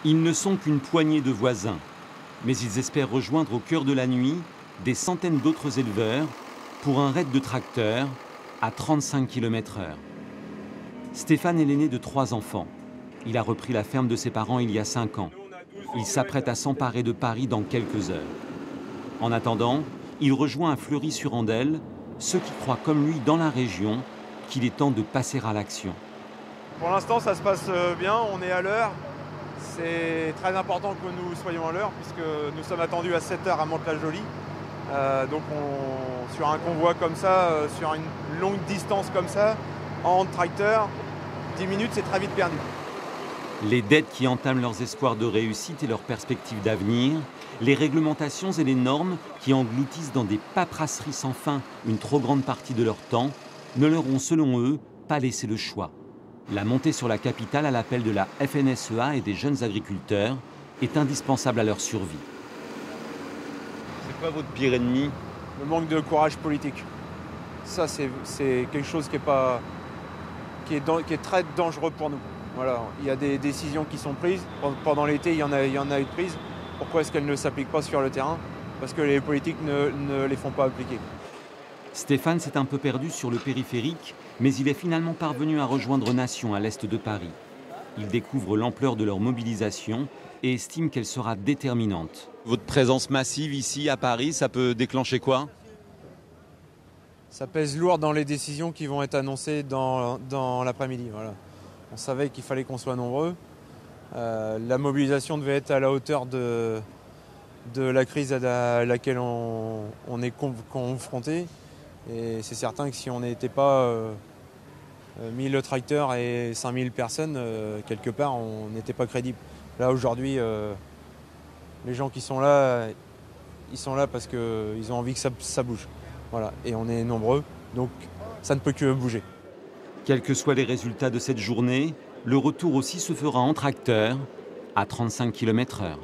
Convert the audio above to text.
Ils ne sont qu'une poignée de voisins, mais ils espèrent rejoindre au cœur de la nuit des centaines d'autres éleveurs pour un raid de tracteurs à 35 km/h. Stéphane est l'aîné de 3 enfants. Il a repris la ferme de ses parents il y a 5 ans. Il s'apprête à s'emparer de Paris dans quelques heures. En attendant, il rejoint à Fleury-sur-Andelle ceux qui croient comme lui dans la région qu'il est temps de passer à l'action. Pour l'instant, ça se passe bien, on est à l'heure. C'est très important que nous soyons à l'heure puisque nous sommes attendus à 7h à Mantes-la-Jolie. Sur un convoi comme ça, sur une longue distance comme ça, en tracteur, 10 minutes c'est très vite perdu. Les dettes qui entament leurs espoirs de réussite et leurs perspectives d'avenir, les réglementations et les normes qui engloutissent dans des paperasseries sans fin une trop grande partie de leur temps, ne leur ont selon eux pas laissé le choix. La montée sur la capitale à l'appel de la FNSEA et des jeunes agriculteurs est indispensable à leur survie. C'est quoi votre pire ennemi? Le manque de courage politique. Ça, c'est quelque chose qui est très dangereux pour nous. Voilà. Il y a des décisions qui sont prises. Pendant l'été, il y en a eu de prises. Pourquoi est-ce qu'elles ne s'appliquent pas sur le terrain? Parce que les politiques ne les font pas appliquer. Stéphane s'est un peu perdu sur le périphérique, mais il est finalement parvenu à rejoindre Nation à l'est de Paris. Il découvre l'ampleur de leur mobilisation et estime qu'elle sera déterminante. Votre présence massive ici à Paris, ça peut déclencher quoi? Ça pèse lourd dans les décisions qui vont être annoncées dans l'après-midi. Voilà. On savait qu'il fallait qu'on soit nombreux. La mobilisation devait être à la hauteur de la crise à laquelle on est confronté. Et c'est certain que si on n'était pas 1000 tracteurs et 5000 personnes, quelque part, on n'était pas crédible. Là, aujourd'hui, les gens qui sont là, ils sont là parce qu'ils ont envie que ça bouge. Voilà. Et on est nombreux, donc ça ne peut que bouger. Quels que soient les résultats de cette journée, le retour aussi se fera en tracteur à 35 km/h.